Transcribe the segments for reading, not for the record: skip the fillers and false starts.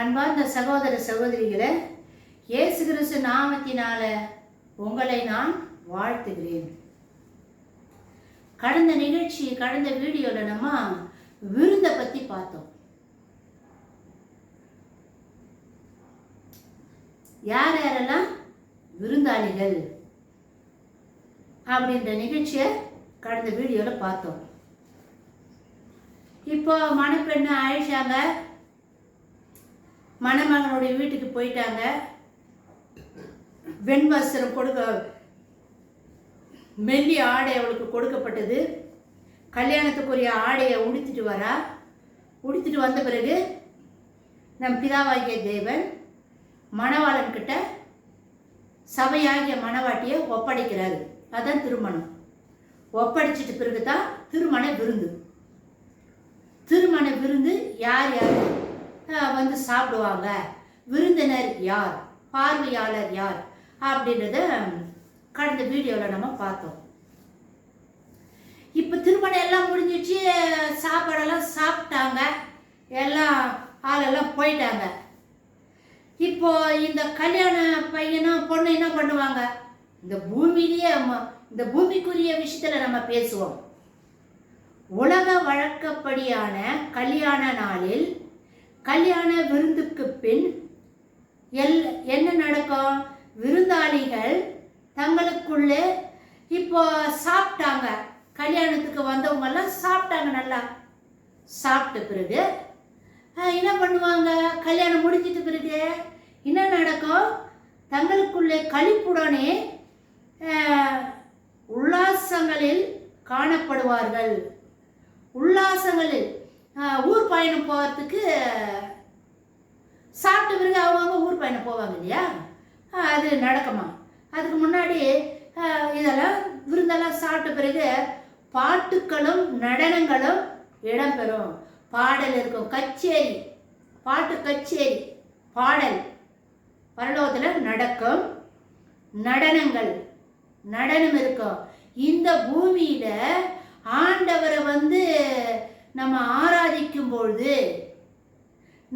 அன்பார்ந்த சகோதர சகோதரிகளே, இயேசு கிறிஸ்து நாமத்தினால உங்களை நான் வாழ்த்துகிறேன். கடந்த வீடியோல நம்ம விருந்தை பத்தி பார்த்தோம். யார் யாரெல்லாம் விருந்தாளிகள் அப்படின்ற நிகழ்ச்சியை கடந்த வீடியோல பார்த்தோம். இப்போ மணப்பெண்ணு ஆயிஷாங்க மணமகனுடைய வீட்டுக்கு போயிட்டாங்க. வெண்வஸ்திரம் மெல்லி ஆடை அவளுக்கு கொடுக்கப்பட்டது. கல்யாணத்துக்குரிய ஆடையை உடுத்திட்டு வந்த பிறகு நம் பிதாவாகிய தேவன் மணவாளன் கிட்ட சபையாகிய மணவாட்டியை ஒப்படைக்கிறாரு. அதான் திருமணம். ஒப்படைச்சிட்டு பிறகு தான் திருமண விருந்து யார் யார் வந்து சாப்பிடுவாங்க, விருந்தினர் யார், பார்வையாளர் யார் அப்படின்றத கடந்த வீடியோவில் நம்ம பார்த்தோம். இப்போ திருமணம் எல்லாம் முடிஞ்சிச்சு, சாப்பாடெல்லாம் சாப்பிட்டாங்க, எல்லாம் ஆளெல்லாம் போயிட்டாங்க. இப்போ இந்த கல்யாண பையனும் பொண்ணு என்ன பண்ணுவாங்க? இந்த பூமிக்குரிய விஷயத்துல நம்ம பேசுவோம். உலக வழக்கப்படியான கல்யாண நாளில் கல்யாண விருந்துக்கு பின் என்ன நடக்கும்? விருந்தாளிகள் தங்களுக்குள்ளே இப்போ சாப்பிட்டாங்க. கல்யாணத்துக்கு வந்தவங்க எல்லாம் சாப்பிட்டாங்க. நல்லா சாப்பிட்ட பிறகு என்ன பண்ணுவாங்க? கல்யாணம் முடிஞ்சிட்ட பிறகு என்ன நடக்கும்? தங்களுக்குள்ளே களிப்புடனே உல்லாசங்களில் காணப்படுவார்கள். உல்லாசங்களில் ஊர் பயணம் போகிறதுக்கு சாப்பிட்ட பிறகு அவங்க ஊர் பயணம் போவாங்க இல்லையா? அது நடக்குமா? அதுக்கு முன்னாடி இதெல்லாம் விருந்தெல்லாம் சாப்பிட்ட பிறகு பாட்டுக்களும் நடனங்களும் இடம்பெறும். பாடல் இருக்கும், கச்சேரி, பாட்டு கச்சேரி, பாடல் பரலோகத்தில் நடக்கும். நடனம் இருக்கும். இந்த பூமியில ஆண்டவரை நம்ம ஆராதிக்கும் பொழுது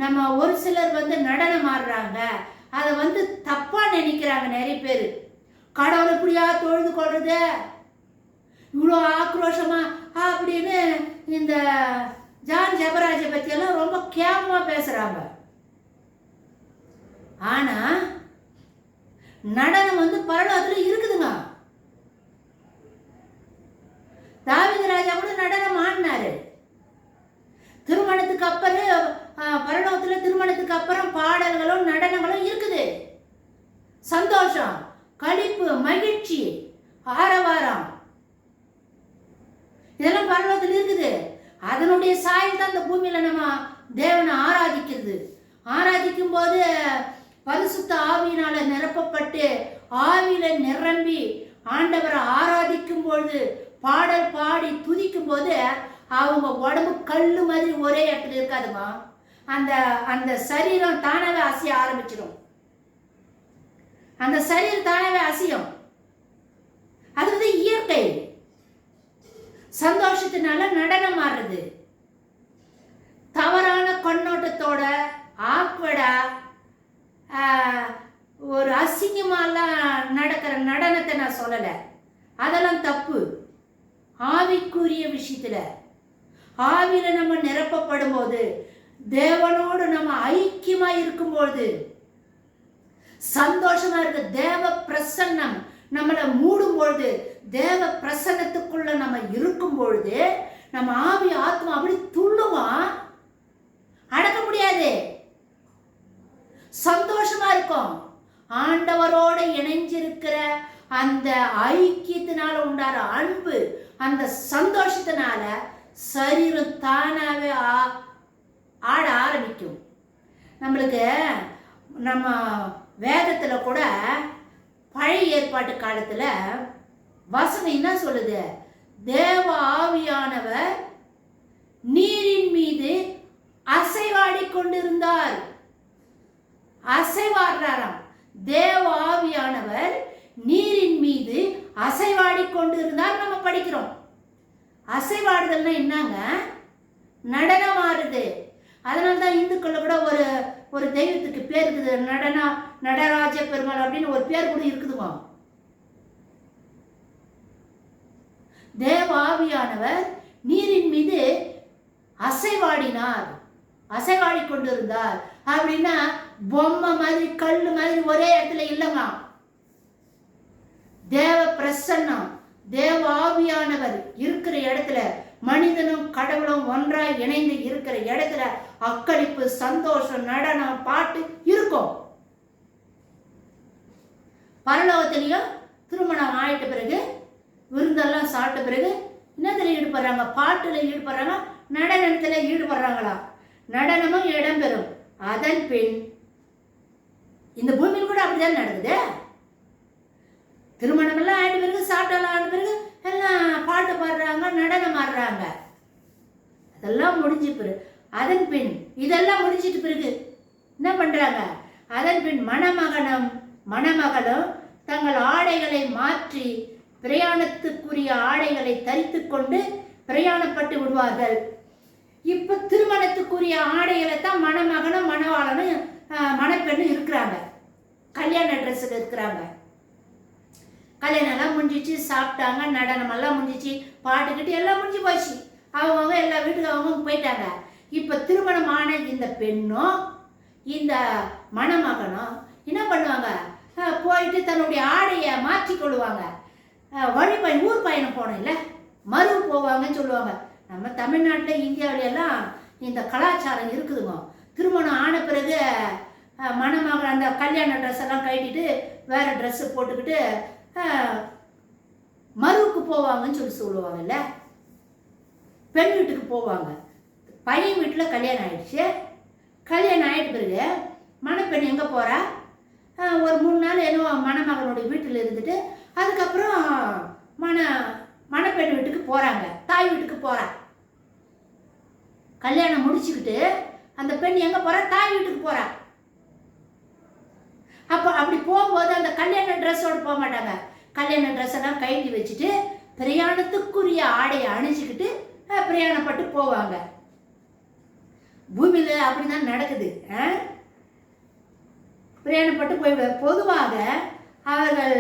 நம்ம ஒரு சிலர் நடனம் ஆடுறாங்க. அதை தப்பா நினைக்கிறாங்க நிறைய பேர். கடவுளை இப்படியா தொழுது கொள்றது, இவ்வளோ ஆக்ரோஷமா அப்படின்னு இந்த ஜான் ஜெபராஜை பற்றியெல்லாம் ரொம்ப கேவலமா பேசுறாங்க. ஆனா நடனம் பரலோகத்தில் இருக்குதுங்க. தாவீது ராஜா கூட நடனம் ஆடினாரு. திருமணத்துக்கு அப்புறம் பரலோகத்துல திருமணத்துக்கு அப்புறம் பாடல்களும் நடனங்களும் இருக்குது. சந்தோஷம், களிப்பு, மகிழ்ச்சி, ஆரவாரம் இதெல்லாம் பரலோகத்தில் இருக்குது. அதனுடைய சாயல் தான் இந்த பூமியில நம்ம தேவனை ஆராதிக்கும் போது பரிசுத்த ஆவியினால நிரப்பப்பட்டு ஆவியில நிரம்பி ஆண்டவரை ஆராதிக்கும் பொழுது பாடல் பாடி துதிக்கும் போது அவங்க உடம்பு கல்லு மாதிரி ஒரே இடத்துல இருக்காதுமா. அந்த சரீரம் தானாவே அசைய ஆரம்பிச்சிடும். அந்த சரீரம் தானாவே அசையும். அது இயற்கை. சந்தோஷத்தினால நடனம் ஆடுறது. தவறான கண்ணோட்டத்தோட ஆக்வடா ஒரு அசிங்கமாலாம் நடக்கிற நடனத்தை நான் சொல்லலை. அதெல்லாம் தப்பு. ஆவிக்குரிய விஷயத்துல ஆவியில நம்ம நிரப்பப்படும் போது, தேவனோடு நம்ம ஐக்கியமா இருக்கும்போது சந்தோஷமா இருக்கு. தேவ பிரசன்னம் நம்மளை மூடும் பொழுது, தேவ பிரசன்னத்துக்குள்ள நம்ம இருக்கும் பொழுது நம்ம ஆவி ஆத்மா அப்படி துள்ளுவான், அடக்க முடியாது. சந்தோஷமா இருக்கும். ஆண்டவரோட இணைஞ்சிருக்கிற அந்த ஐக்கியத்தினால உண்டான அன்பு, அந்த சந்தோஷத்தினால சரீரம் தானாவே ஆட ஆரம்பிக்கும். நம்மளுக்கு நம்ம வேதத்துல கூட பழைய ஏற்பாட்டு காலத்துல வசனம் என்ன சொல்லுது? தேவ ஆவியானவர் நீரின் மீது அசைவாடி கொண்டிருந்தார். அசைவாடுறாராம். தேவ ஆவியானவர் நீரின் மீது அசைவாடி கொண்டிருந்தார் நம்ம படிக்கிறோம். அசைவாடுதல்னா என்னங்க? நடனம் ஆடுது. அதனால தான் இந்துக்கள் கூட ஒரு தெய்வத்துக்கு பேர் இருக்குது, நடராஜ பெருமாள் அப்படின்னு ஒரு பேர் கூட இருக்குதுமா. தேவாவியானவர் நீரின் மீது அசைவாடினார், அசைவாடி கொண்டிருந்தார். அப்படின்னா பொம்மை மாதிரி கல் மாதிரி ஒரே இடத்துல இல்லைங்க. தேவ பிரசன்னம், தேவ ஆவியானவர் இருக்கிற இடத்துல, மனிதனும் கடவுளும் ஒன்றாய் இணைந்து இருக்கிற இடத்துல அக்களிப்பு, சந்தோஷம், நடனம், பாட்டு இருக்கும். பரலோகத்திலையும் திருமணம் ஆயிட்ட பிறகு, விருந்தெல்லாம் சாப்பிட்ட பிறகு என்னத்துல ஈடுபடுறாங்க? பாட்டுல ஈடுபடுறாங்க, நடனத்துல ஈடுபடுறாங்களா? நடனமும் இடம்பெறும். அதன் பின் இந்த பூமியில் கூட அப்படிதான் நடக்குது. திருமணம் எல்லாம் ஆயிட்ட பிறகு, சாப்பிட்டெல்லாம் ஆன பிறகு எல்லாம் பாட்டு பாடுறாங்க, நடனம் ஆடுறாங்க. அதெல்லாம் முடிஞ்ச பிறகு, அதன் பின் இதெல்லாம் முடிஞ்சிட்டு பிறகு என்ன பண்றாங்க? அதன் பின் மணமகனும் மணமகளும் தங்கள் ஆடைகளை மாற்றி பிரயாணத்துக்குரிய ஆடைகளை தரித்து கொண்டு பிரயாணப்பட்டு விடுவார்கள். இப்ப திருமணத்துக்குரிய ஆடைகளை தான் மணமகனும் மணவாளனும் மணப்பெண்ணும் இருக்கிறாங்க, கல்யாண ட்ரெஸ்ஸுக்கு இருக்கிறாங்க. கல்யாணம் எல்லாம் முடிஞ்சிச்சு, சாப்பிட்டாங்க, நடனம் எல்லாம் முடிஞ்சிச்சு, பாட்டுக்கிட்டு எல்லாம் முடிஞ்சு போச்சு. அவங்க எல்லா வீட்டுக்கு அவங்க போயிட்டாங்க. இப்ப திருமணம் ஆன இந்த பெண்ணும் இந்த மணமகனும் என்ன பண்ணுவாங்க? போயிட்டு தன்னுடைய ஆடையை மாற்றி கொள்ளுவாங்க. வழி பயணம், ஊர் பயணம் போனோம் இல்லை, மறு போவாங்கன்னு சொல்லுவாங்க. நம்ம தமிழ்நாட்டில் இந்தியாவில எல்லாம் இந்த கலாச்சாரம் இருக்குதுங்க. திருமணம் ஆன பிறகு மணமகன் அந்த கல்யாண ட்ரெஸ் எல்லாம் கட்டிட்டு வேற ட்ரெஸ் போட்டுக்கிட்டு மறுவுக்கு போவாங்கன்னு சொல்லுவாங்கல்ல. பெண் வீட்டுக்கு போவாங்க. பையன் வீட்டில் கல்யாணம் ஆயிடுச்சு. கல்யாணம் ஆயிட்ட பிறகு மணப்பெண் எங்கே போகிறா? ஒரு 3 நாள் என்னவோ மணமகனுடைய வீட்டில் இருந்துட்டு அதுக்கப்புறம் மணப்பெண் வீட்டுக்கு போகிறாங்க, தாய் வீட்டுக்கு போகிறா. கல்யாணம் முடிச்சுக்கிட்டு அந்த பெண் எங்கே போகிறா? தாய் வீட்டுக்கு போகிறா. அப்போ அப்படி போகும்போது அந்த கல்யாண ட்ரெஸ்ஸோடு போக மாட்டாங்க. கல்யாண ட்ரெஸ் எல்லாம் கழட்டி வச்சுட்டு பிரயாணத்துக்குரிய ஆடையை அணிஞ்சுக்கிட்டு பிரயாணப்பட்டு போவாங்க. பூமியில் அப்படிதான் நடக்குது. பிரயாணப்பட்டு போய்விட. பொதுவாக அவர்கள்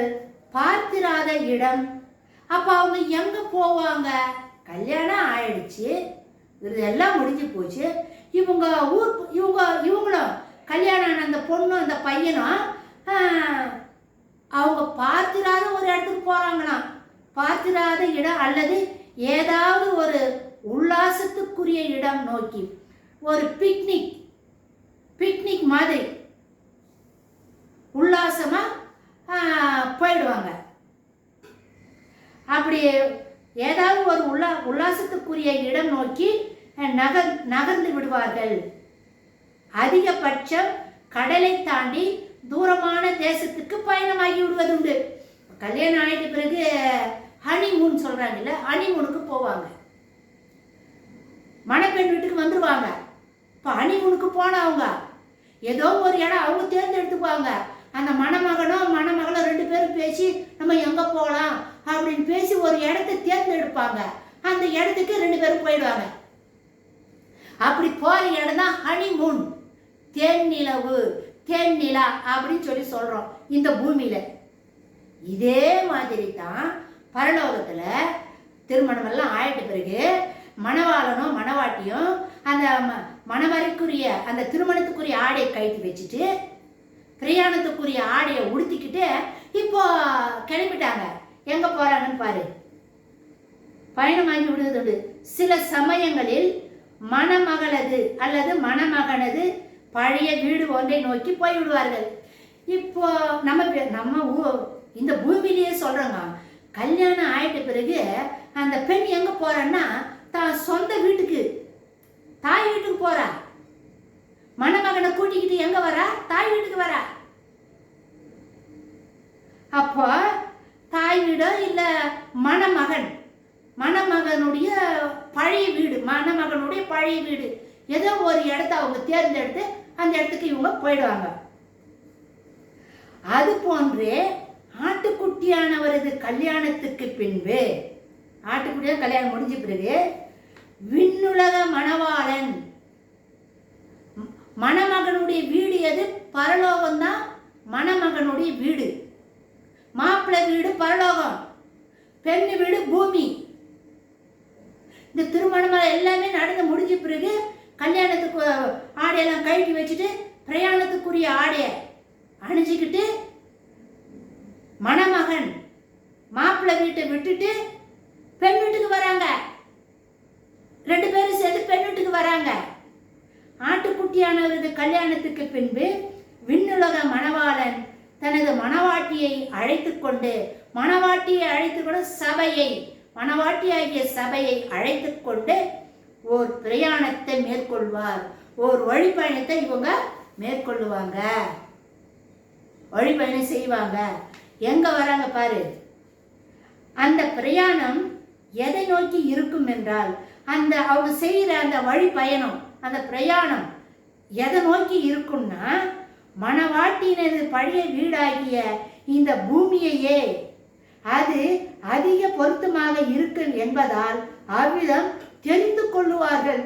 பார்த்திராத இடம். அப்போ அவங்க எங்கே போவாங்க? கல்யாணம் ஆயிடுச்சு, இதெல்லாம் முடிஞ்சு போச்சு. இவங்களும் கல்யாணம் ஆன அந்த பொண்ணும் அந்த பையனும் அவங்க பார்த்திராத ஒரு இடத்துக்கு போகிறாங்களாம். பார்த்திராத இடம் அல்லது ஏதாவது ஒரு உல்லாசத்துக்குரிய இடம் நோக்கி, ஒரு பிக்னிக் மாதிரி உல்லாசமா போயிடுவாங்க. அப்படி ஏதாவது ஒரு உல்லாசத்துக்குரிய இடம் நோக்கி நகர்ந்து விடுவார்கள். அதிகபட்சம் கடலை தாண்டி தூரமான தேசத்துக்கு பயணமாகி விடுவதுண்டு. கல்யாணம் ஆயிட்ட பிறகு ஹனிமூன் சொல்றாங்கல்ல, ஹனிமூனுக்கு போவாங்க. மணப்பெண் வீட்டுக்கு வந்துருவாங்க. இப்போ ஹனிமூனுக்கு போனவங்க ஏதோ ஒரு இடம் அவங்க தேர்ந்தெடுத்துக்குவாங்க. அந்த மணமகனும் மணமகளும் 2 பேரும் பேசி நம்ம எங்கே போகலாம் அப்படின்னு பேசி ஒரு இடத்தை தேர்ந்தெடுப்பாங்க. அந்த இடத்துக்கு 2 பேரும் போயிடுவாங்க. அப்படி போகிற இடம் தான் ஹனிமூன், தேன்நிலவு, தேன்நிலா அப்படின்னு சொல்லி சொல்கிறோம் இந்த பூமியில். இதே மாதிரி தான் பரலோகத்தில் திருமணம் எல்லாம் ஆயிட்ட பிறகு மணவாளனும் மணவாட்டியும் அந்த மணவரைக்குரிய அந்த திருமணத்துக்குரிய ஆடையை கழட்டி வச்சுட்டு பிரயாணத்துக்குரிய ஆடையை உடுத்திக்கிட்டு இப்போ கிளம்பிட்டாங்க. எங்கே போகிறாங்கன்னு பாரு. பயணமாகி விடுவது. சில சமயங்களில் மணமகளது அல்லது மணமகனது பழைய வீடு ஒன்றை நோக்கி போய்விடுவார்கள். இப்போ நம்ம இந்த பூமியிலேயே சொல்கிறோங்க, கல்யாணம் ஆயிட்ட பிறகு அந்த பெண் எங்கே போகிறான்னா தான் சொந்த வீட்டுக்கு, தாய் வீட்டுக்கு போகிறா. மணமகனை கூட்டிக்கிட்டு எங்கே வரா? தாய் வீட்டுக்கு வரா. அப்போ தாய் வீடோ இல்லை மணமகனுடைய பழைய வீடு, மணமகனுடைய பழைய வீடு ஏதோ ஒரு இடத்த அவங்க தேர்ந்தெடுத்து அந்த இடத்துக்கு இவங்க போயிடுவாங்க. அது போன்றே ஆட்டுக்குட்டியானவரது கல்யாணத்துக்கு பின்பு, ஆட்டுக்குட்டியான கல்யாணம் முடிஞ்ச பிறகு விண்ணுலக மணமகனுடைய வீடு எது? பரலோகம்தான் மணமகனுடைய வீடு. மாப்பிள்ளை வீடு பரலோகம், பெண்ணு வீடு பூமி. இந்த திருமணம் எல்லாமே நடந்து முடிஞ்ச பிறகு கல்யாணத்துக்கு ஆடையெல்லாம் கழட்டி வச்சுட்டு பிரயாணத்துக்குரிய ஆடையை அணிஞ்சிக்கிட்டு மணமகன் மாப்பிள்ளை வீட்டை விட்டுட்டு பெண் வீட்டுக்கு வராங்க. 2 பேரும் சேர்ந்து பெண் வீட்டுக்கு வராங்க. ஆட்டுக்குட்டியானவரது கல்யாணத்துக்கு பின்பு விண்ணுலக மணவாளன் தனது மணவாட்டியை அழைத்து கொண்டு சபையை, மணவாட்டியாகிய சபையை அழைத்து கொண்டு ஓர் பிரயாணத்தை மேற்கொள்வார். ஓர் வழிபயணத்தை இவங்க மேற்கொள்ளுவாங்க, வழிபயணம் செய்வாங்க. எங்க வராங்க பாரு. அந்த பிரயாணம் எதை நோக்கி இருக்கும் என்றால், அந்த அவங்க செய்கிற அந்த வழி பயணம், அந்த பிரயாணம் எதை நோக்கி இருக்கும்னா, மணவாட்டினது பழைய வீடாகிய இந்த பூமியையே அது அதிக பொருத்தமாக இருக்கும் என்பதால் அவ்விதம் தெரிந்து கொள்ளுவார்கள்.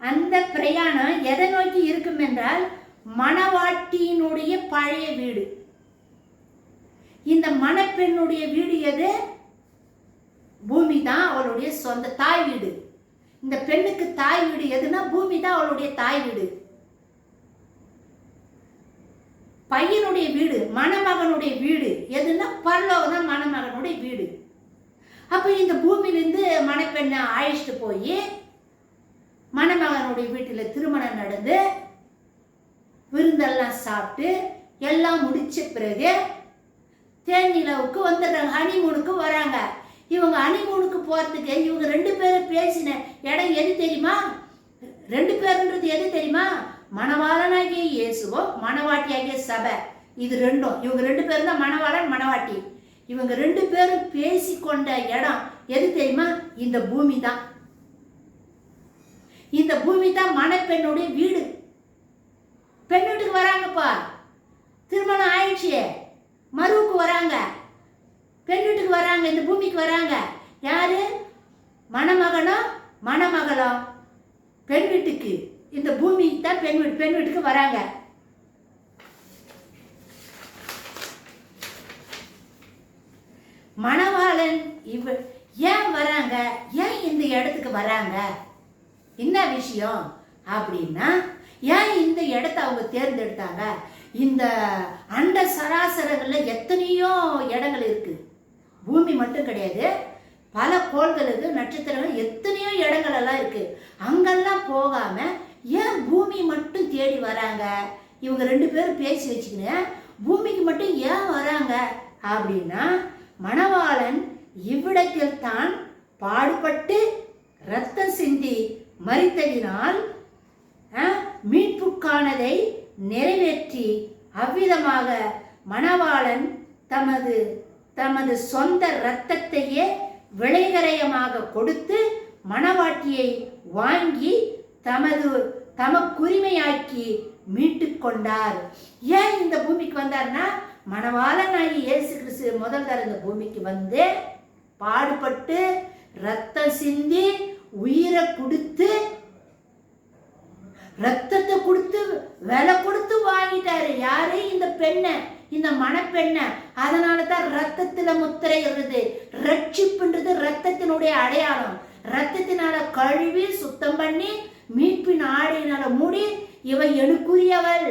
அந்த பிரயாணம் எதை நோக்கி இருக்கும் என்றால், மணவாட்டியினுடைய பழைய வீடு. இந்த மணப்பெண்ணுடைய வீடு எது? பூமி தான் அவளுடைய சொந்த தாய் வீடு. இந்த பெண்ணுக்கு தாய் வீடு எதுனா பூமி தான் அவளுடைய தாய் வீடு. பையனுடைய வீடு, மணமகனுடைய வீடு எதுனா பரலோகம் தான் மணமகனுடைய வீடு. அப்ப இந்த பூமியிலிருந்து மணப்பெண்ணை அழைச்சிட்டு போய் மணமகனுடைய வீட்டில் திருமணம் நடந்து விருந்தெல்லாம் சாப்பிட்டு எல்லாம் முடிச்ச பிறகு தேனிலவுக்கு வந்துடுறாங்க, ஹனிமூனுக்கு வராங்க. இவங்க ஹனிமூனுக்கு போகிறதுக்கு இவங்க 2 பேரும் பேசின இடம் எது தெரியுமா? 2 பேருன்றது எது தெரியுமா? மணவாளனாகிய இயேசுவோ மணவாட்டியாகிய சபை. இது ரெண்டும், இவங்க 2 பேரும் தான் மணவாளன் மணவாட்டி. இவங்க 2 பேரும் பேசி கொண்ட இடம் எது தெரியுமா? இந்த பூமி தான். இந்த பூமி தான் மணப்பெண்ணுடைய வீடு. பெண் வீட்டுக்கு வராங்கப்பா, திருமணம் ஆயிடுச்சு, மருவுக்கு வராங்க, பெண் வீட்டுக்கு வராங்க, இந்த பூமிக்கு வராங்க. யாரு? மணமகனோ மணமகளோ பெண் வீட்டுக்கு, இந்த பூமி தான் பெண் வீட்டுக்கு வராங்க. மணவாளன் ஏன் வராங்க? ஏன் இந்த இடத்துக்கு வராங்க? என்ன விஷயம் அப்படின்னா, ஏன் இந்த இடத்த அவங்க தேர்ந்தெடுத்தாங்க? இந்த அண்ட சராசரங்கள்ல எத்தனையோ இடங்கள் இருக்கு. பூமி மட்டும் கிடையாது, பல கோள்களுக்கு நட்சத்திரங்கள் எத்தனையோ இடங்கள் எல்லாம் இருக்கு. அங்கெல்லாம் போகாம ஏன் பூமி மட்டும் தேடி வராங்க? இவங்க 2 பேரும் பேசி வச்சுக்கின்னு பூமிக்கு மட்டும் ஏன் வராங்க அப்படின்னா, மணவாளன் இவ்விடத்தில் தான் பாடுபட்டு இரத்தம் சிந்தி மரித்ததினால் மீட்புக்கானதை நிறைவேற்றி அவ்விதமாக மணவாளன் தமது சொந்த இரத்தத்தையே விளைகரையமாக கொடுத்து மணவாட்டியை வாங்கி தமக்குரிமையாக்கி மீட்டு கொண்டார். ஏன் இந்த பூமிக்கு வந்தார்னா, மணவாளனாகி இயேசு கிறிஸ்து முதல் தர இந்த பூமிக்கு வந்து பாடுபட்டு ரத்தம் சிந்தி உயிரை கொடுத்து, ரத்தத்தை கொடுத்து விலை கொடுத்து வாங்கிட்டாரு. யாரு? இந்த பெண்ணை, இந்த மணப்பெண்ணை. அதனால தான் ரத்தத்துல முத்திரை இருது. ரட்சிப்புன்றது ரத்தத்தினுடைய அடையாளம். ரத்தத்தினால கழுவி சுத்தம் பண்ணி மீட்பின் ஆடையினால மூடி, இவ எனக்குரியவள்,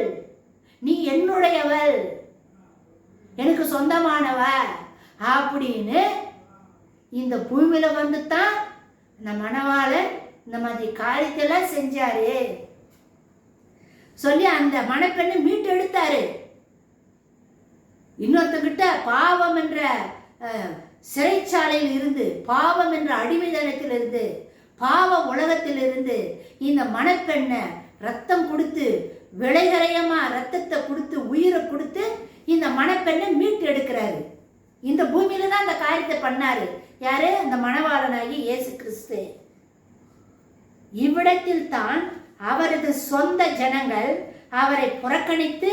நீ என்னுடையவள், எனக்கு சொந்தமானவ அப்படின்னு இந்த பூமியில வந்துதான் இந்த மணவாளன் இந்த மாதிரி காரியத்தெல்லாம் செஞ்சாரு சொல்லி அந்த மணப்பெண்ணை மீட்டு எடுத்தாரு. இன்னொருத்தங்கிட்ட பாவம் என்ற சிறைச்சாலையில் இருந்து, பாவம் என்ற அடிமைதனத்தில் இருந்து, பாவ உலகத்தில் இருந்து இந்த மணப்பெண்ணை ரத்தம் கொடுத்து விளைகரையமா ரத்தத்தை கொடுத்து உயிரை கொடுத்து இந்த மணப்பெண்ணை மீட்டு எடுக்கிறாரு. இந்த பூமியில தான் அந்த காரியத்தை பண்ணாரு. யாரு? அந்த மணவாளனாகி இயேசு கிறிஸ்து. இவ்விடத்தில் தான் அவரது சொந்த ஜனங்கள் அவரை புறக்கணித்து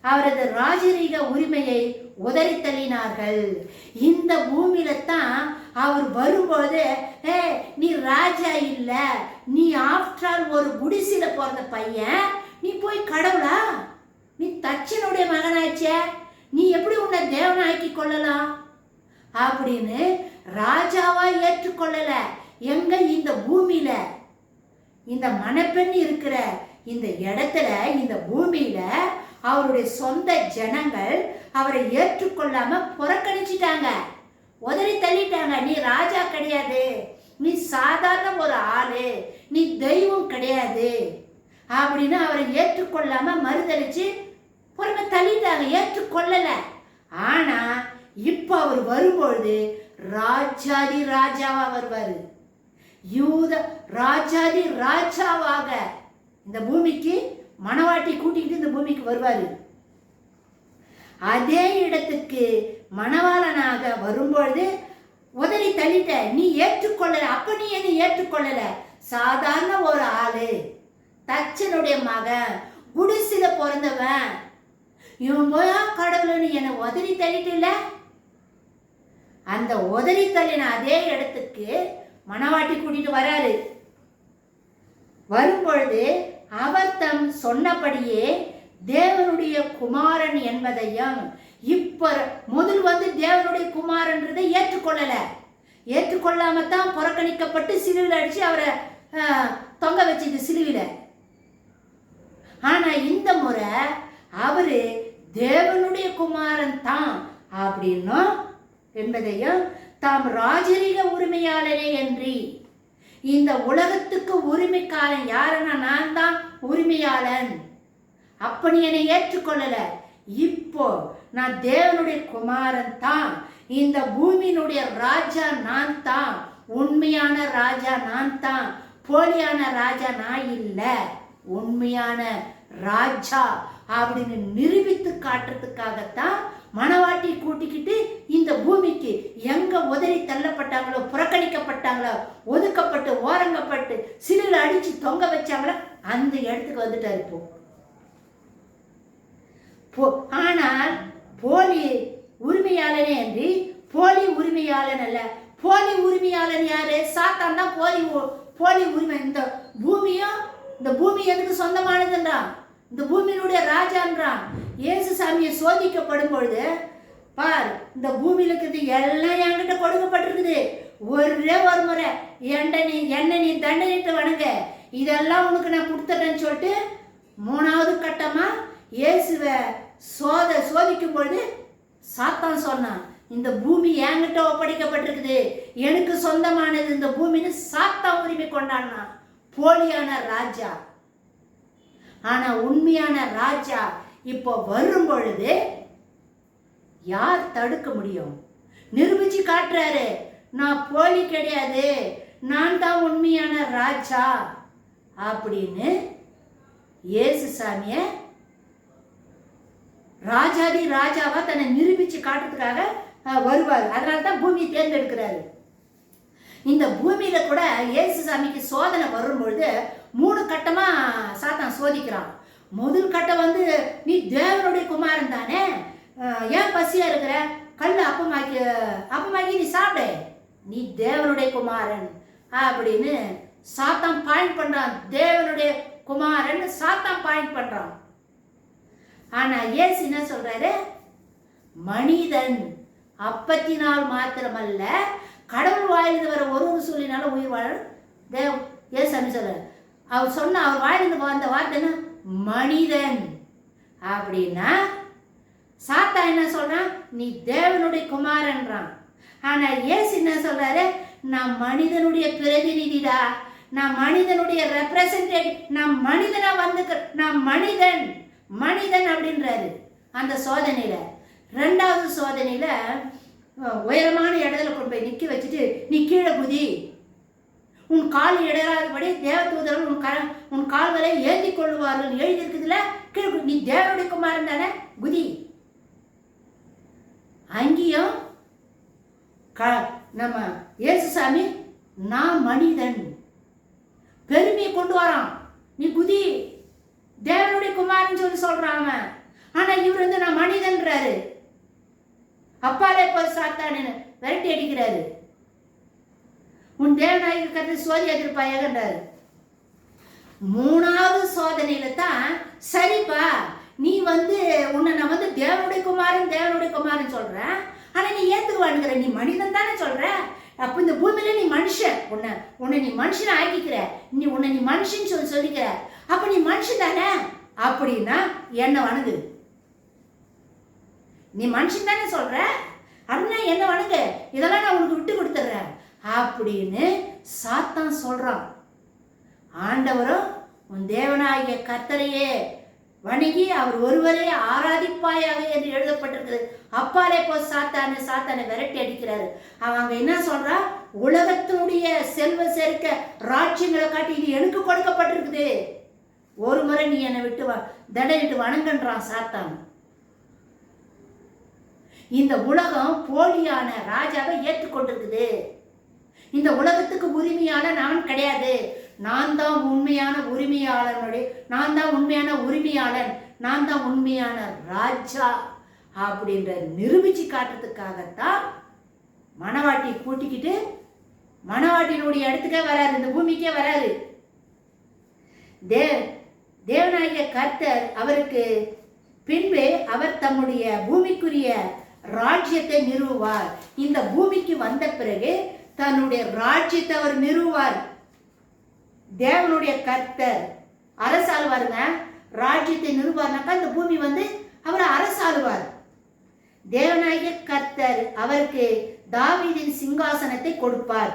அவரது ராஜரீக உரிமையை உதறி தள்ளினார்கள். இந்த பூமியில தான் அவர் வரும்போது, நீ ராஜா இல்ல, நீ ஆஃப்டர் ஆல் ஒரு குடிசையில பிறந்த பையன், நீ போய் கடவுளா, நீ தச்சனுடைய மகனாச்சே, நீ எப்படி உன்னை தேவனாக்கி கொள்ளலாம் அப்படின்னு ராஜாவா ஏற்றுக்கொள்ளல. எங்க இந்த பூமியில, இந்த மணப்பெண் இருக்கிற இந்த இடத்துல, இந்த பூமியில அவருடைய சொந்த ஜனங்கள் அவரை ஏற்றுக்கொள்ளாம புறக்கணிச்சிட்டாங்க, உதறி தள்ளிட்டாங்க. நீ ராஜா கிடையாது, நீ சாதாரண ஒரு ஆளு, நீ தெய்வம் கிடையாது அப்படின்னு அவரை ஏற்றுக்கொள்ளாம மறுதளிச்சு புறமே தள்ளிட்டாங்க, ஏற்றுக்கொள்ளல. ஆனா இப்ப அவர் வரும்பொழுது ராஜாதி ராஜாவா வருவாரு, யூத ராஜாதி ராஜாவாக இந்த பூமிக்கு மணவாட்டி கூட்டிக்கிட்டு இந்த பூமிக்கு வருவாரு. அதே இடத்துக்கு மணவாளனாக வரும்பொழுது உதறி தள்ளிட்ட, நீ ஏற்றுக்கொள்ளல. அப்ப நீ என்ன ஏற்றுக்கொள்ளல? சாதாரண ஒரு ஆளு, தச்சனுடைய மகன், குடிசில பிறந்தவன், இவன் போயா கடவுள்னு என்னை உதறி தள்ளிட்டு. அந்த உதறி தள்ளின அதே இடத்துக்கு மணவாட்டி கூட்டிட்டு வராரு. வரும்பொழுது அவர் தம் சொன்னபடியே தேவனுடைய குமாரன் என்பதையும், இப்ப முதல் தேவனுடைய குமாரன்றதை ஏற்றுக்கொள்ளல, ஏற்றுக்கொள்ளாம தான் புறக்கணிக்கப்பட்டு சிலுவையில் அடிச்சு அவரை தொங்க வச்சது சிலுவையில. ஆனா இந்த முறை அவரு தேவனுடைய குமாரன் தான் அப்படின்னும் என்பதையும், தாம் ராஜரீக உரிமையாளனே என்று, இந்த உலகத்துக்கு உரிமைக்காரன் யாருன்னா நான் தான் உரிமையாளன், அப்படி என்னை ஏற்றுக்கொள்ளல. இப்போ நான் தேவனுடைய குமாரன் தான், இந்த பூமியினுடைய ராஜா நான் தான், உண்மையான ராஜா நான் தான், போலியான ராஜா நான் இல்லை, உண்மையான ராஜா அப்படின்னு நிரூபித்து காட்டுறதுக்காகத்தான் மணவாட்டி கூட்டிக்கிட்டு இந்த பூமிக்கு எங்க உதறி தள்ளப்பட்டாங்களோ, புறக்கணிக்கப்பட்டாங்களோ, ஒதுக்கப்பட்டு ஓரங்கப்பட்டு சிலுவையில் அடிச்சு தொங்க வச்சாங்களோ அந்த இடத்துக்கு வந்துட்டாரு இப்போ. ஆனால் போலி உரிமையாளனே என்று, போலி உரிமையாளன் அல்ல. போலி உரிமையாளன் யாரு? சாத்தான் தான் போலி உரிமை. இந்த பூமியும், இந்த பூமி எதுக்கு சொந்தமானதுன்றான், இந்த பூமியினுடைய ராஜான்றான். இயேசு சாமியை சோதிக்கப்படும் பொழுது பார், இந்த பூமியில இருக்கிறது எல்லாம் என்கிட்ட கொடுக்கப்பட்டிருக்குது, ஒரே ஒரு முறை என்ன நீ தண்டனிட்டு வணங்க, இதெல்லாம் உனக்கு நான் கொடுத்துட்டேன்னு சொல்லிட்டு மூணாவது கட்டமா இயேசுவை சோதிக்கும் பொழுது சாத்தான் சொன்னான், இந்த பூமி என்கிட்ட ஒப்படைக்கப்பட்டிருக்குது, எனக்கு சொந்தமானது இந்த பூமின்னு சாத்தான் உரிமை கொண்டாடினா. போலியான ராஜா. ஆனா உண்மையான ராஜா இப்போ வரும் பொழுது யார் தடுக்க முடியும்? நிரூபிச்சு காட்டுறாரு, நான் போலி கிடையாது, நான் தான் உண்மையான ராஜா அப்படின்னு இயேசு சாமிய ராஜாதி ராஜாவா தன்னை நிரூபிச்சு காட்டுறதுக்காக வருவார். அதனால தான் பூமியை தேர்ந்தெடுக்கிறாரு. இந்த பூமியில கூட இயேசு சாமிக்கு சோதனை வரும்பொழுது 3 கட்டமா சாத்தான் சோதிக்கிறான். முதல் கட்டம் நீ தேவனுடைய குமாரன் தானே, ஏன் பசியா இருக்கிற, கல் அப்பமாக்கி நீ சாப்பிடு, நீ தேவனுடைய குமாரன் அப்படின்னு சாத்தான் பாயிண்ட் பண்றான். தேவனுடைய குமாரன் சாத்தான் பாயிண்ட் பண்றான். ஆனா இயேசு என்ன சொல்றாரு? மனிதன் அப்பத்தினால் மாத்திரமல்ல, கடவுள் வாயிலிருந்து வர ஒரு சொல்லினாலும் உயிர் வாழ இயேசு சொல்ற. அவர் சொன்ன, அவர் வாயிலிருந்து வந்த வார்த்தை என்ன? மனிதன் அப்படின்னா சாத்தா என்ன சொல்றான்? நீ தேவனுடைய குமாரன்றான். ஆனா இயேசு என்ன சொல்றாரு? நான் மனிதனுடைய பிரதிநிதிடா, நான் மனிதனுடைய ரெப்ரசன்டேட்டிவ், நான் மனிதனா நான் மனிதன் அப்படின்றாரு. அந்த சோதனையில 2வது சோதனையில உயரமான இடத்துல கொண்டு போய் நிக்க வச்சுட்டு, நீ கீழே குதி, உன் கால் இடராதபடி தேவதூதர்கள் உன் கால்களை ஏந்தி கொள்வார்கள் எழுதியிருக்குதுல, கீழே நீ தேவனுடைய குமாரன் தானே, குதி. அங்கேயும் நம்ம இயேசுசாமி நான் மனிதன் பெருமையை கொண்டு வரான், நீ குதி, தேவனுடைய குமாரன் சொல்லி சொல்றாங்க. ஆனா இவர் நான் மனிதன்றாரு. அப்பாலே போய் சாத்தானு விரட்டி அடிக்கிறாரு. உன் தேவனாகிய கர்த்தரை சோதியாதிருப்பாயாகன்றாரு. 3வது சோதனையில தான் சரிப்பா நீ உன்னை நான் தேவனுடைய குமாரன் சொல்றேன், ஆனா நீ ஏத்துக்குவானுங்கிற, நீ மனிதன் தானே சொல்ற, அப்ப இந்த பூமியில நீ மனுஷன், உன்னை நீ மனுஷனை ஆக்கிக்கிற, உன்னை நீ மனுஷன் சொல்லிக்கிற, அப்ப நீ மனுஷன் தானே அப்படின்னா என்ன வணங்கு. நீ மனுஷன் தானே சொல்ற அப்படின்னா என்ன வணங்கு, இதெல்லாம் நான் உனக்கு விட்டு கொடுத்துட்றேன் அப்படின்னு சாத்தான் சொல்றான். ஆண்டவரும் உன் தேவனாகிய கர்த்தரையே வணங்கி அவர் ஒருவரே ஆராதிப்பாயாக என்று எழுதப்பட்டிருக்கிறது. அப்பாலே போ சாத்தானை விரட்டி அடிக்கிறாரு. அவங்க என்ன சொல்றா, உலகத்தினுடைய செல்வ சேர்க்க ராட்சியங்களை காட்டி இது எனக்கு கொடுக்கப்பட்டிருக்குது, ஒரு முறை நீ என்னை விட்டு தடவிட்டு வணங்கன்றான் சாத்தான். இந்த உலகம் போலியான ராஜாவை ஏற்றுக்கொண்டிருக்குது. இந்த உலகத்துக்கு உரிமையாளர் நான் கிடையாது, நான் தான் உண்மையான உரிமையாளர், நான் தான் உண்மையான ராஜா அப்படின்ற நிரூபிச்சு காட்டுறதுக்காகத்தான் மணவாட்டி கூட்டிக்கிட்டு மணவாட்டியினுடைய இடத்துக்கே வராரு, இந்த பூமிக்கே வராரு. தேவனாகிய கர்த்தர் அவருக்கு பின்பு அவர் தம்முடைய பூமிக்குரிய ராஜ்யத்தை நிறுவுவார். இந்த பூமிக்கு வந்த பிறகு தன்னுடைய ராஜ்யத்தை அவர் நிறுவுவார். தேவனுடைய கர்த்தர் அரசாளுவாருங்க. ராஜ்யத்தை நிறுவார்னாக்கா இந்த பூமி அவர் அரசாளுவார். தேவனாகிய கர்த்தர் அவருக்கு தாவீதின் சிங்காசனத்தை கொடுப்பார்.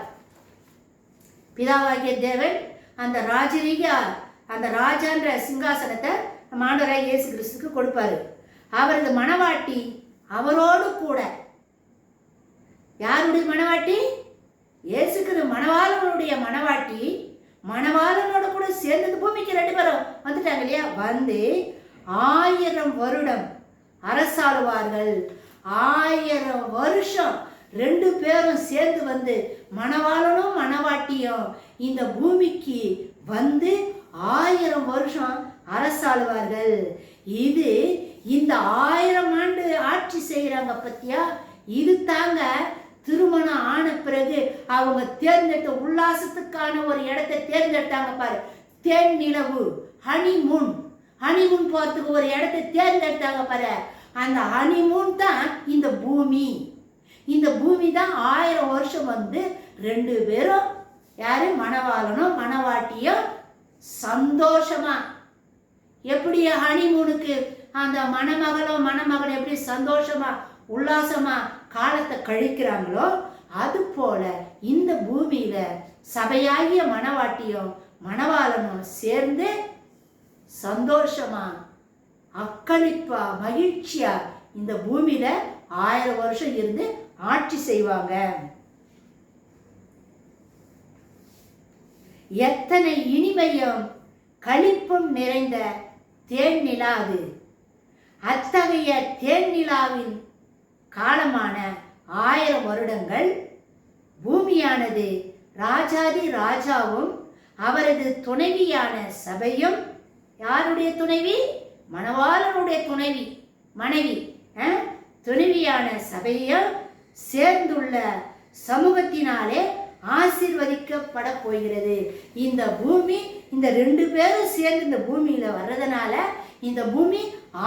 பிதாவாகிய தேவன் அந்த ராஜான்ற சிங்காசனத்தை ஆண்டவராகிய இயேசு கிறிஸ்துக்கு கொடுப்பாரு. அவரது மணவாட்டி அவரோடு கூட, யாருடைய மணவாட்டி? இயேசுக்கு மணவாளனுடைய மணவாட்டி மணவாளனோட கூட சேர்ந்து பூமிக்கு 2 பேரும் வந்துட்டாங்க இல்லையா, 1000 வருடம் அரசாளுவார்கள். 1000 வருஷம் 2 பேரும் சேர்ந்து மணவாளனும் மணவாட்டியும் இந்த பூமிக்கு 1000 வருஷம் அரசாளுவார்கள். இது இந்த 1000 ஆண்டு ஆட்சி செய்யறாங்க பத்தியா, இது தாங்க திருமணம் ஆன பிறகு அவங்க தேர்ந்தெடுத்த உல்லாசத்துக்கான ஒரு இடத்தை தேர்ந்தெடுத்தாங்க பாரு. தேன் நிலவு, ஹனிமூன் போறதுக்கு ஒரு இடத்தை தேர்ந்தெடுத்தாங்க பாரு. அந்த ஹனிமூன் தான் இந்த பூமி. இந்த பூமி தான் 1000 வருஷம் 2 பேரும், யாரு, மணவாளனும் மணவாட்டியும் சந்தோஷமா, எப்படி ஹனிமூனுக்கு அந்த மணமகளும் மணமகன் எப்படி சந்தோஷமா உல்லாசமா காலத்தை கழிக்கிறாங்களோ, அது போல இந்த பூமியில சபையாகிய மணவாட்டியும் மணவாளனும் சேர்ந்து சந்தோஷமா அக்களிப்பா மகிழ்ச்சியா இந்த பூமியில 1000 வருஷம் இருந்து ஆட்சி செய்வாங்க. எத்தனை இனிமையும் களிப்பும் நிறைந்த தேன் நிலா அது. அத்தகைய தேன் நிலாவின் காலமான 1000 வருடங்கள் பூமியானது ராஜாதி ராஜாவும் அவரது துணைவியான சபையும், யாருடைய துணைவி? மணவாளனுடைய மனைவி துணைவியான சபையும் சேர்ந்துள்ள சமூகத்தினாலே ஆசீர்வதிக்கப்பட போகிறது. இந்த பூமி, இந்த 2 பேரும் சேர்ந்து இந்த பூமியில வர்றதுனால இந்த பூமி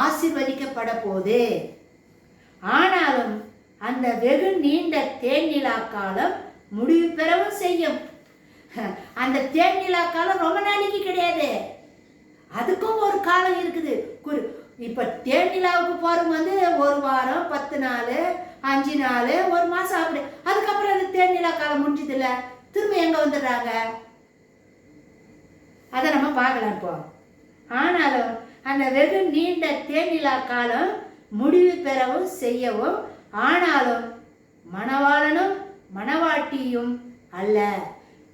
ஆசீர்வதிக்கப்பட போகுது. ஆனாலும் அந்த வெகு நீண்ட தேன்நிலா காலம் முடிவு பெறவும் செய்யும். அந்த தேன்நிலா காலம் ரொம்ப நாளைக்கு கிடையாது, அதுக்கும் ஒரு காலம் இருக்குது. இப்ப தேன்நிலாவுக்கு போறது 1 வாரம், 10 நாள், 5 நாள், 1 மாசம் அப்படி. அதுக்கப்புறம் அந்த தேன்நிலா காலம் முடிஞ்சது இல்ல, திரும்ப எங்க வந்துடுறாங்க, அதை நம்ம பார்க்கலாம் இப்போ. ஆனாலும் அந்த வெகு நீண்ட தேன்நிலா காலம் முடிவு பெறவும் செய்யவும், ஆனாலும் மணவாளனும் மணவாட்டியும் அல்ல,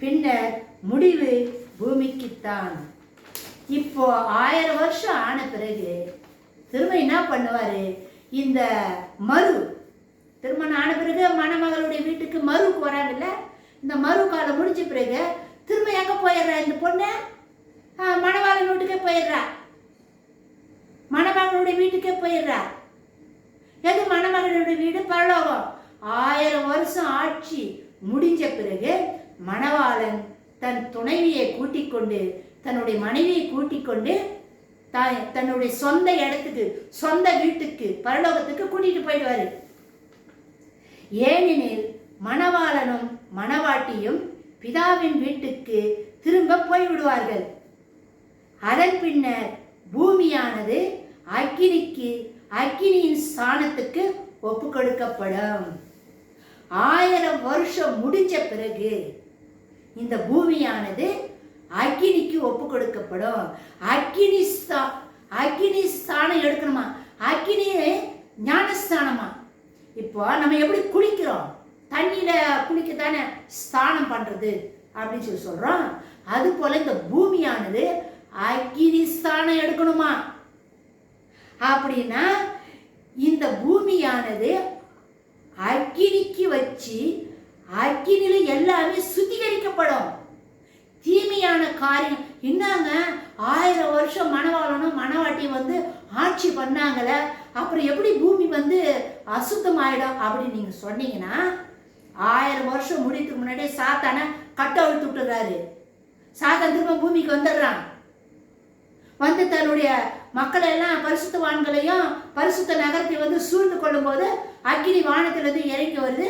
பின்னர் முடிவு பூமிக்குத்தான். இப்போ 1000 வருஷம் ஆன பிறகு திரும்ப என்ன பண்ணுவாரு, இந்த திருமணம் ஆன பிறகு மணமகளுடைய வீட்டுக்கு மறுக்கு வராங்கல்ல, இந்த மறு காலம் முடிஞ்ச பிறகு திரும்ப எங்க போயிடுறா இந்த பொண்ணு? மணவாளன் வீட்டுக்கே போயிடுறா, மணமகனுடைய வீட்டுக்கே போயிடுறா. எது மணமகனுடைய வீடு? பரலோகம். 1000 வருஷம் ஆட்சி முடிஞ்ச பிறகு மணவாளன் தன் துணைவியை கூட்டிக் கொண்டு, தன்னுடைய மனைவியை கூட்டிக் கொண்டு தன்னுடைய சொந்த இடத்துக்கு, சொந்த வீட்டுக்கு, பரலோகத்துக்கு கூட்டிட்டு போயிடுவாரு. ஏனெனில் மணவாளனும் மணவாட்டியும் பிதாவின் வீட்டுக்கு திரும்ப போய்விடுவார்கள். அதன் பின்னர் பூமியானது அக்கினியின் ஸ்தானத்துக்கு ஒப்பு கொடுக்கப்படும். 1000 வருஷம் முடிஞ்ச பிறகு இந்த பூமியானது அக்கினிக்கு ஒப்பு கொடுக்கப்படும். அக்கினி ஸ்தானம் எடுக்கணுமா? அக்கினி ஞானஸ்தானமா? இப்போ நம்ம எப்படி குளிக்கிறோம்? தண்ணியில குளிக்கத்தானே ஸ்தானம் பண்றது அப்படின்னு சொல்லி சொல்றோம். அது போல இந்த பூமியானது அக்கினி ஸ்தானம் எடுக்கணுமா? அப்படின்னா இந்த பூமியானது அக்கினிக்கு வச்சு அக்கினில எல்லாமே சுத்திகரிக்கப்படும். தீமையான காரியம் என்னங்க, 1000 வருஷம் மணவாளனும் மணவாட்டி ஆட்சி பண்ணாங்கல்ல, அப்புறம் எப்படி பூமி அசுத்தமாயிடும் அப்படின்னு நீங்க சொன்னீங்கன்னா, 1000 வருஷம் முடியத்துக்கு முன்னாடியே சாத்தான கட்ட அழுத்து விட்டுறாரு. சாத்தான் திரும்ப பூமிக்கு வந்துடுறான். தன்னுடைய மக்களை எல்லாம், பரிசுத்தவான்களையும் பரிசுத்த நகரத்தை சூழ்ந்து கொள்ளும் போது அக்கினி வானத்திலிருந்து இறங்கி வருது.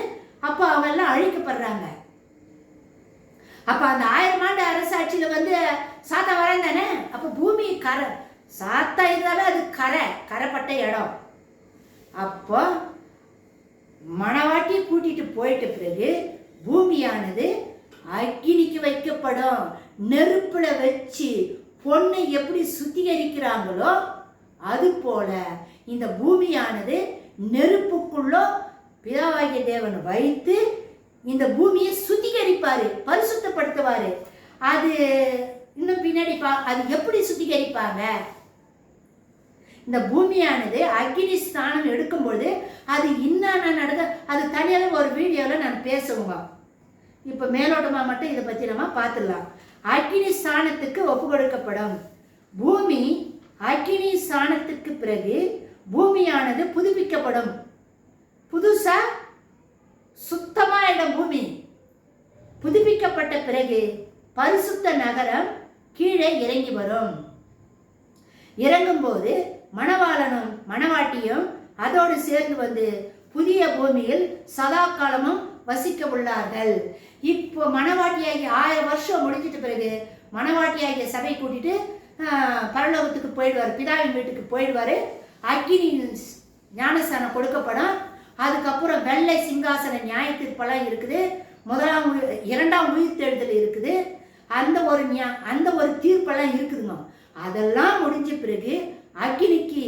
அப்போ அவங்க எல்லாம் அழிக்கப்படுறாங்க. அப்ப அந்த 1000 ஆண்டு அரசாட்சியில சாத்தா வரேன் தானே. அப்ப பூமி கரை, சாத்தா இருந்தாலும் அது கரைப்பட்ட இடம். அப்போ மணவாட்டி கூட்டிட்டு போயிட்ட பிறகு பூமியானது அக்கினிக்கு வைக்கப்படும். நெருப்புல வச்சு பொண்ணை எப்படி சுத்திகரிக்கிறாங்களோ அது போல இந்த பூமியானது நெருப்புக்குள்ளோ பிதாவாகிய தேவன் வைத்து இந்த பூமியை சுத்திகரிப்பாரு, பரிசுத்தப்படுத்துவாரு. அது இன்னும் பின்னாடி அது எப்படி சுத்திகரிப்பாங்க? இந்த பூமியானது அக்கினி ஸ்தானம் எடுக்கும்போது அது என்னென்ன நடந்த, அது தனியாக ஒரு வீடியோவில் நான் பேசுவோங்க. இப்போ மேலோட்டமாக மட்டும் இதை பற்றி நம்ம பார்த்துடலாம். அக்கினி ஸ்தானத்துக்கு ஒப்பு கொடுக்கப்படும். பூமி அக்கினி ஸ்தானத்துக்கு பிறகு பூமியானது புதுப்பிக்கப்படும். புதுசா சுத்தமாயிடும். பூமி புதுப்பிக்கப்பட்ட பிறகு பரிசுத்த நகரம் கீழே இறங்கி வரும். இறங்கும் போது மணவாளனும் மணவாட்டியும் அதோடு சேர்ந்து புதிய பூமியில் சதா காலமும் வசிக்க உள்ளார்கள். இப்போ மணவாட்டியாகிய 1000 வருஷம் முடிஞ்சிட்ட பிறகு மணவாட்டியாகிய சபை கூட்டிட்டு பரலோகத்துக்கு போயிடுவார், பிதாவின் வீட்டுக்கு போயிடுவாரு. அக்கினி ஞானஸ்தானம் கொடுக்கப்படும். அதுக்கப்புறம் வெள்ளை சிங்காசன நியாய தீர்ப்பெல்லாம் இருக்குது. 2ஆம் உயிர்த்தெழுதல் இருக்குது. அந்த ஒரு தீர்ப்பெல்லாம் இருக்குதுங்க. அதெல்லாம் முடிஞ்ச பிறகு அக்கினிக்கு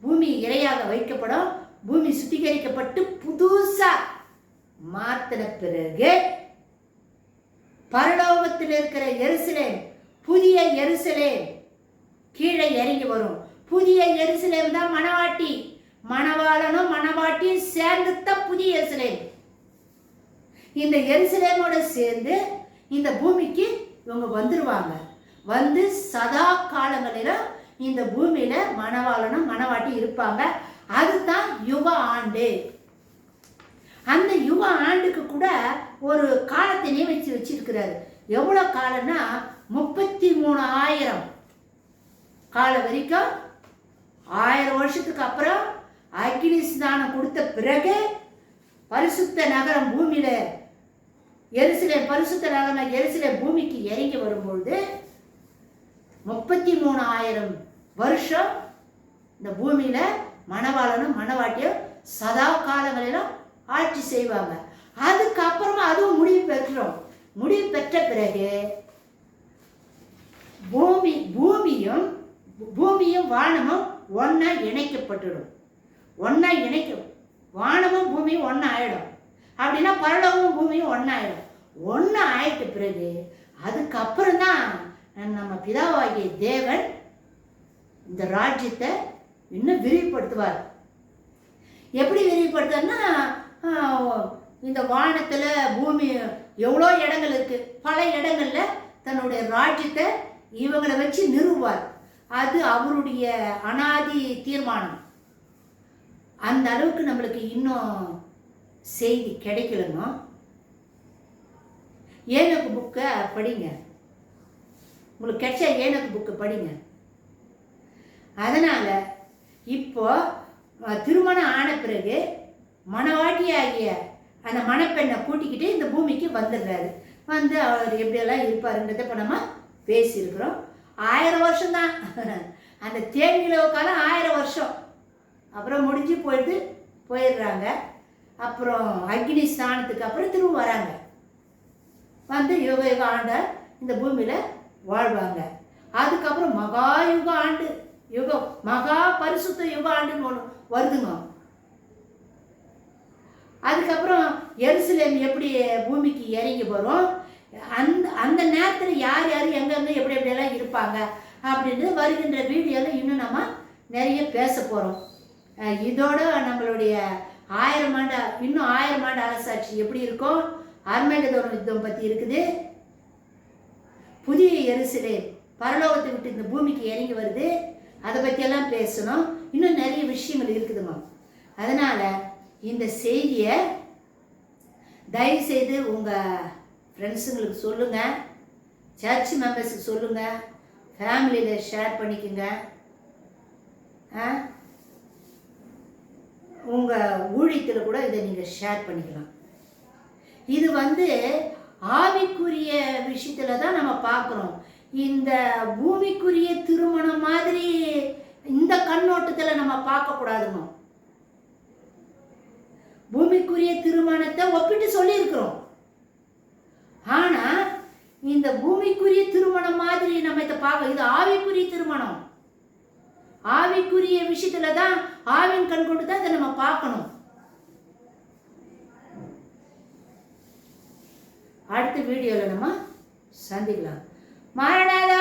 பூமி இரையாக வைக்கப்படும். பூமி சுத்திகரிக்கப்பட்டு புதுசா மாத்தின பிறகு பரலோகத்தில் இருக்கிற எருசலேம், புதிய எருசலேம் கீழே இறங்கி வரும். புதிய எருசலேம் தான் மணவாட்டி. மணவாளனும் மணவாட்டியும் சேர்ந்து தான் புதிய எருசலேம். இந்த எருசலேமோட சேர்ந்து இந்த பூமிக்கு இவங்க வந்துருவாங்க. சதா காலங்களில இந்த பூமியில மணவாளனும் மணவாட்டி இருப்பாங்க. அதுதான் யுக ஆண்டு. அந்த யுக ஆண்டுக்கு கூட ஒரு காலத்தை நியமிச்சு வச்சிருக்கிறாரு. எவ்வளவு காலம்னா 33,000 காலம் வரைக்கும். 1000 வருஷத்துக்கு அப்புறம் அக்கினி ஸ்நானம் கொடுத்த பிறகு பரிசுத்த நகரம் பூமியில எருசலேம், பரிசுத்த நகரம் எருசலேம் பூமிக்கு இறங்கி வரும்பொழுது 33,000 வருஷம் இந்த பூமியில மணவாளனும் மணவாட்டியும் சதா காலங்களிலும் ஆட்சி செய்வாங்க. அதுக்கப்புறமா அதுவும் முடிவு பெற்றோம். முடிவு பெற்ற பிறகு பூமியும் வானமும் ஒன்னா இணைக்கப்பட்டுடும். வானமும் பூமியும் ஒன்னா ஆயிடும். அப்படின்னா பரலோகமும் பூமியும் ஒன்னாயிடும். ஒன்னு ஆயிட்ட பிறகு அதுக்கப்புறம் தான் நம்ம பிதாவாகிய தேவன் இந்த ராஜ்யத்தை இன்னும் விரிவுபடுத்துவார். எப்படி விரிவுபடுத்தார்னா, இந்த வானத்துல பூமி எவ்வளோ இடங்கள் இருக்கு, பல இடங்கள்ல தன்னுடைய ராஜ்யத்தை இவங்களை வச்சு நிறுவுவார். அது அவருடைய அனாதி தீர்மானம். அந்த அளவுக்கு நம்மளுக்கு இன்னும் செய்தி கிடைக்கலங்க. ஏனோக்கு புக்கை படிங்க. உங்களுக்கு கிடைச்ச ஏனோக்கு புக்கை படிங்க. அதனால் இப்போ திருமணம் ஆன பிறகு மணவாட்டியாகிய அந்த மணப்பெண்ணை கூட்டிக்கிட்டு இந்த பூமிக்கு வந்துடுறாரு. வந்து அவர் எப்படியெல்லாம் இருப்பாருன்றதை இப்போ நம்ம பேசியிருக்கிறோம். 1000 வருஷம்தான். அந்த தேனிலவு காலம் 1000 வருஷம். அப்புறம் முடிஞ்சு போயிடுறாங்க. அப்புறம் அக்னி ஸ்நானத்துக்கு அப்புறம் திரும்ப வராங்க. வந்து யுக யுக ஆண்டால் இந்த பூமியில் வாழ்வாங்க. அதுக்கப்புறம் மகா யுக ஆண்டு, யுகம் மகா பரிசுத்த யுக ஆண்டுன்னு ஒன்று வருதுங்க. அதுக்கப்புறம் எருசலேம் எப்படி பூமிக்கு இறங்கி வரும், அந்த நேரத்தில் யார் யார் எங்கெங்கே எப்படியெல்லாம் இருப்பாங்க அப்படின்னு வருகின்ற வீடியோவில் இன்னும் நம்ம நிறைய பேச போகிறோம். இதோட நம்மளுடைய 1000 ஆண்டு இன்னும் 1000 ஆண்டு அரசாட்சி எப்படி இருக்கும், அர்மேகதோன் யுத்தம் பற்றி இருக்குது. புதிய எருசலேம் பரலோகத்தை விட்டு இந்த பூமிக்கு இறங்கி வருது, அதை பற்றியெல்லாம் பேசணும். இன்னும் நிறைய விஷயங்கள் இருக்குதுமா. அதனால் இந்த செய்தியை தயவுசெய்து உங்கள் ஃப்ரெண்ட்ஸுங்களுக்கு சொல்லுங்கள், சர்ச் மெம்பர்ஸுக்கு சொல்லுங்கள், ஃபேமிலியில் ஷேர் பண்ணிக்கோங்க. உங்கள் ஊழியத்தில் கூட இதை நீங்கள் ஷேர் பண்ணிக்கலாம். இது ஆவிக்குரிய விஷயத்தில் தான் நம்ம பார்க்குறோம். இந்த பூமிக்குரிய திருமணம் மாதிரி இந்த கண்ணோட்டத்தில் நம்ம பார்க்கக்கூடாதுங்க. பூமிக்குரிய திருமணத்தை ஒப்பிட்டு சொல்லியிருக்கிறோம். ஆனால் இந்த பூமிக்குரிய திருமணம் மாதிரி நம்ம இதை பார்க்க, இது ஆவிக்குரிய திருமணம். ஆவிக்குரிய விஷயத்துல தான் ஆவின் கண் கொண்டு தான் இதை நம்ம பார்க்கணும். அடுத்த வீடியோவில் நம்ம சந்திக்கலாம். மாரநாதா.